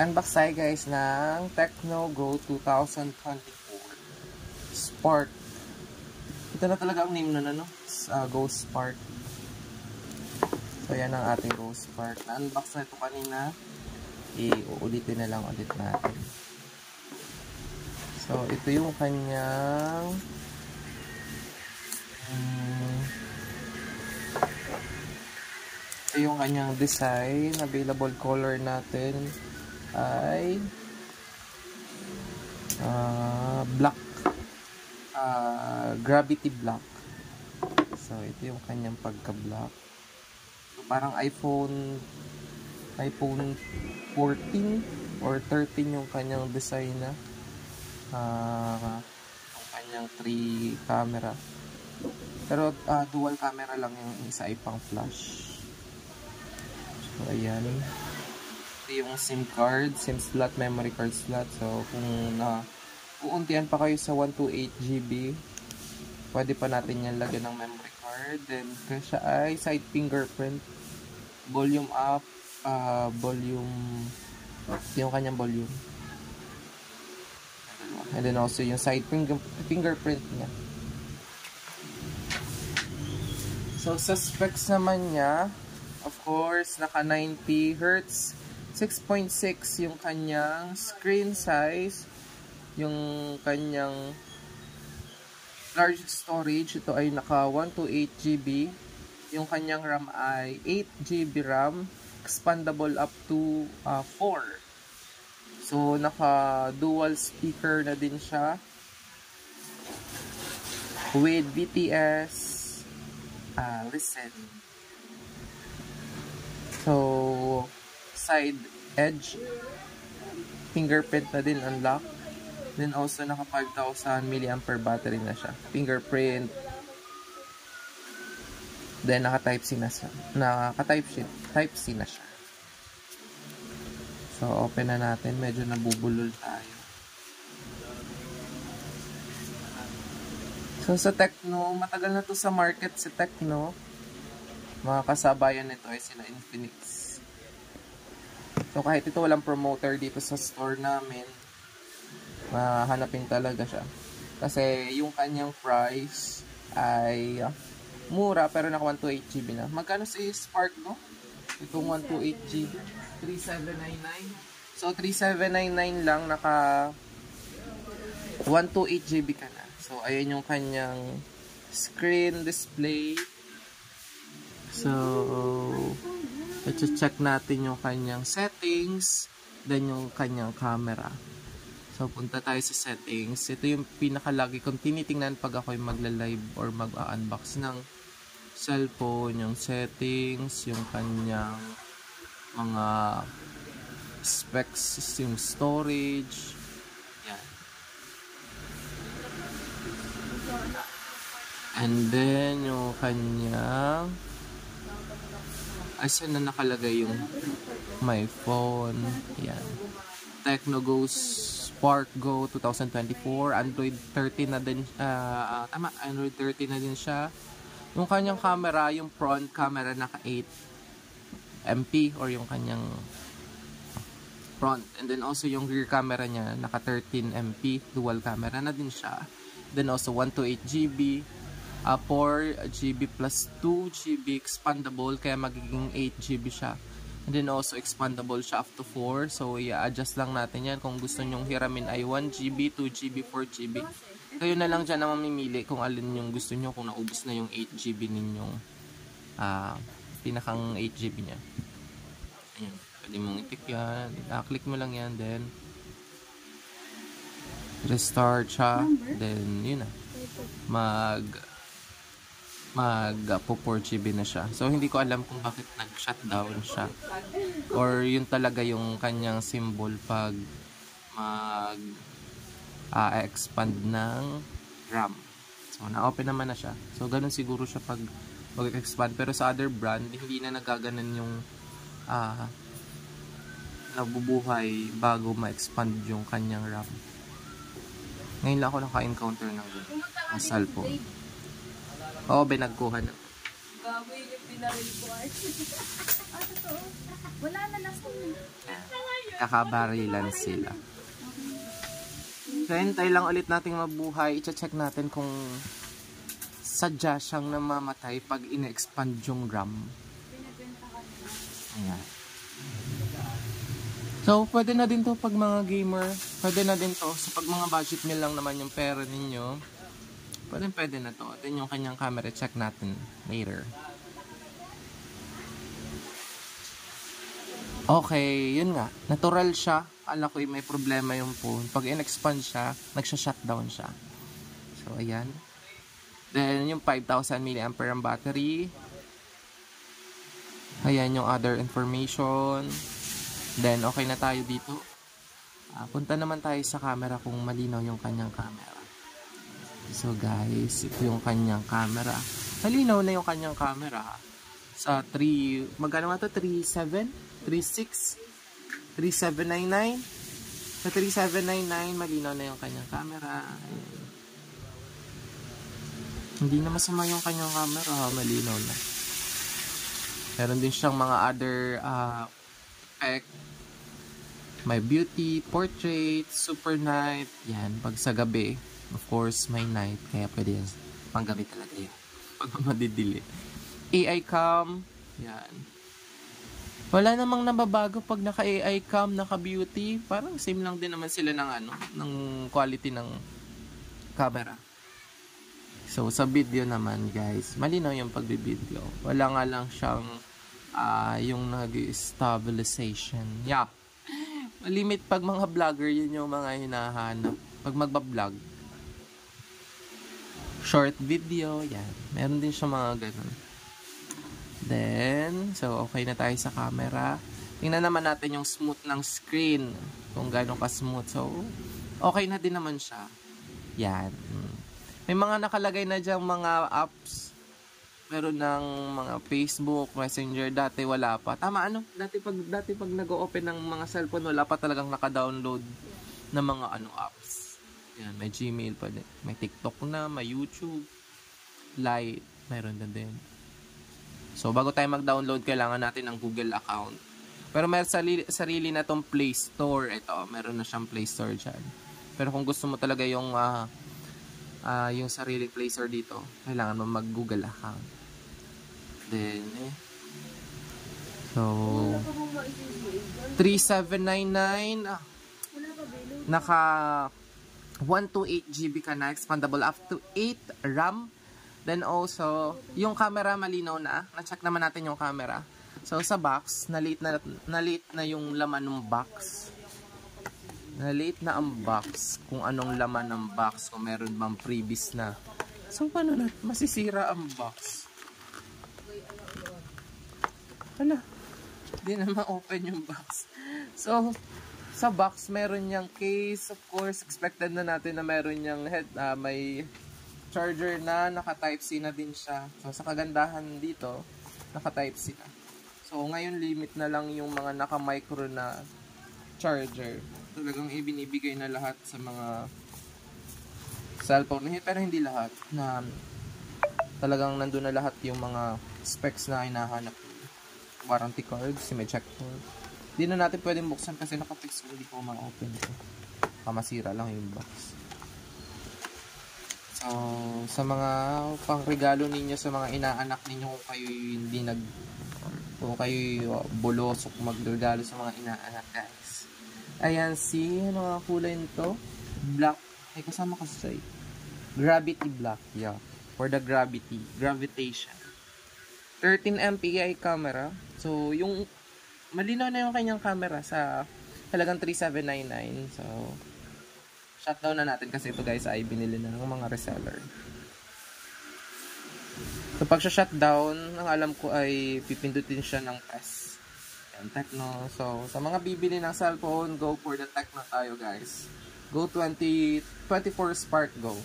Unbox tayo guys ng Tecno Go 2024 Spark. Ito na talaga ang name nun, ano? Go Spark. So yan ang ating Go Spark. Na-unbox na ito kanina. Uulitin na lang ulit natin. So ito yung kanyang design. Available color natin ay black, gravity black. So ito yung kanyang pagka-black. So parang iPhone 14 or 13 yung kanyang design na. Yung kanyang 3 camera. Pero dual camera lang, yung isa ay pang flash. So ayan. Yung SIM card, SIM slot, memory card slot. So kung uuntian pa kayo sa 128GB, pwede pa natin yan lagyan ng memory card. Then siya ay side fingerprint, volume up, yung kanyang volume, and then also yung side fingerprint niya. So sa specs naman niya, of course, naka 90Hz, 6.6 yung kanyang screen size, yung kanyang large storage, ito ay naka 128GB, yung kanyang RAM ay 8GB RAM, expandable up to 4. So naka dual speaker na din siya with BTS listen. So side edge fingerprint na din unlock. Then also naka 5,000 mAh battery na siya. Fingerprint. Then naka Type C na siya. Type C na siya. So open na natin. Medyo nabubulol tayo. So sa Tecno, matagal na to sa market si Tecno. Mga kasabayan nito ay sila Infinix. So kahit ito walang promoter dito sa store namin, mahanapin talaga siya. Kasi yung kanyang price ay mura pero naka 128GB na. Magkano si Spark, no? Itong 128GB, 3799. So 3799 lang, naka 128GB ka na. So ayan yung kanyang screen display. So i-check natin yung kanyang settings, then yung kanyang camera. So punta tayo sa settings. Ito yung pinakalagi kong tinitingnan pag ako'y magla-live or mag-unbox ng cellphone, yung settings, yung kanyang mga specs, yung storage. Yan. And then yung kanyang saan na nakalagay yung my phone. Yan. Tecno Go Spark Go 2024. Android 13 na din. Android 13 na din siya. Yung kanyang camera, yung front camera naka 8MP or yung kanyang front. And then also yung rear camera niya naka 13MP. Dual camera na din siya. Then also 128GB. 4GB plus 2GB expandable, kaya magiging 8GB siya. And then also expandable siya up to 4. So i-adjust lang natin yan. Kung gusto nyong hiramin ay 1GB, 2GB, 4GB. Kayo na lang dyan na mamimili kung alin yung gusto nyo, kung naubos na yung 8GB ninyong pinakang 8GB nya. Ayan. Pwede mong i-pick yan. Click mo lang yan. Then restart siya. Then yun na. Mag 4GB na siya. So hindi ko alam kung bakit nag-shutdown siya. Or yun talaga yung kanyang symbol pag expand ng RAM. So na-open naman na siya. So ganun siguro siya pag mag-expand. Pero sa other brand, hindi na nagaganan yung nabubuhay bago ma-expand yung kanyang RAM. Ngayon lang ako naka-encounter ng cellphone. Oo, nagkuha na. Gaboy yung pinaril ko ay. Totoo. Wala na last time. Kakabarilan sila. So, hintay lang ulit nating mabuhay. I-check natin kung sadya siyang namamatay pag ina-expand yung RAM. Ayan. So, pwede na din to pag mga gamer. Pwede na din to. So, pag mga budget meal lang naman yung pera ninyo, pwede na to. Then yung kanyang camera, check natin later. Okay, yun nga. Natural siya. Akala ko may problema yung phone. Pag in-expand siya, nagsha-shutdown siya. So, ayan. Then, yung 5,000 mAh ang battery. Ayan yung other information. Then, okay na tayo dito. Punta naman tayo sa camera kung malinaw yung kanyang camera. So, guys, ito yung kanyang camera. Malinaw na yung kanyang camera. Sa 3, magkano nga ito? 3.7? 3.6? 3.799? Sa 3.799, malinaw na yung kanyang camera. Ayan. Hindi na masama yung kanyang camera. Malinaw na. Meron din siyang mga other effect. May beauty, portrait, super night. Yan, pag sa gabi. Of course, may night. Kaya pwede yan. Panggabi talaga yan. Pag madidili. AI cam. Yan. Wala namang nababago pag naka-AI cam, naka-beauty. Parang same lang din naman sila ng ng quality ng camera. So, sa video naman, guys, malinaw yung pag-video. Wala nga lang siyang yung nag-stabilization. Yeah. Malimit pag mga vlogger, yun yung mga hinahanap. Pag magbablog. Short video, yan. Meron din siya mga ganun. Then, so okay na tayo sa camera. Tingnan naman natin yung smooth ng screen. Kung gano'ng ka-smooth. So, okay na din naman siya. Yan. May mga nakalagay na dyan mga apps. Meron ng mga Facebook, Messenger. Dati wala pa. Tama, Dati pag nag-open ng mga cellphone, wala pa talagang naka-download ng mga apps. Yan, may Gmail pa din. May TikTok na, may YouTube. Lite, meron na din. So, bago tayo mag-download, kailangan natin ng Google account. Pero may sarili na tong Play Store. Ito, meron na siyang Play Store dyan. Pero kung gusto mo talaga yung sarili Play Store dito, kailangan mo mag-Google account. Then, so, 3,799. Naka 128 GB ka na, expandable up to 8 RAM. Then also, yung camera malinaw na. Na-check naman natin yung camera. So, sa box, na-late na yung laman ng box. Na-late na ang box. Kung anong laman ng box. Kung meron bang previous na. So, paano na masisira ang box? Hala. Hindi na ma-open yung box. So, sa box, meron niyang case. Of course, expected na natin na meron niyang may charger na, naka-Type-C na din siya. So, sa kagandahan dito, naka-Type-C na. So, ngayon limit na lang yung mga naka-micro na charger. Talagang ibinibigay na lahat sa mga cellphone. Pero hindi lahat. Na talagang nandun na lahat yung mga specs na hinahanap. Warranty cards, may check card. Hindi na natin pwedeng buksan kasi naka-fix. Hindi ko ma-open ito. Kamasira lang yung box. So, sa mga pangregalo ninyo sa mga inaanak ninyo kung kayo bulosok magregalo sa mga inaanak, guys. Ayan, ano nga kulay nito? Black. Ay, kasama kasi sa Gravity Black. Yeah. For the gravitation. 13 MP camera. So, yung malinaw na yung kanyang camera sa halagang 3,799. So, shutdown na natin kasi ito, guys, ay binili na ng mga reseller. So, pag shutdown, ang alam ko ay pipindutin siya ng press. Yan, Tecno. So, sa mga bibili ng cellphone, go for the Tecno tayo, guys. Go 24 Spark Go.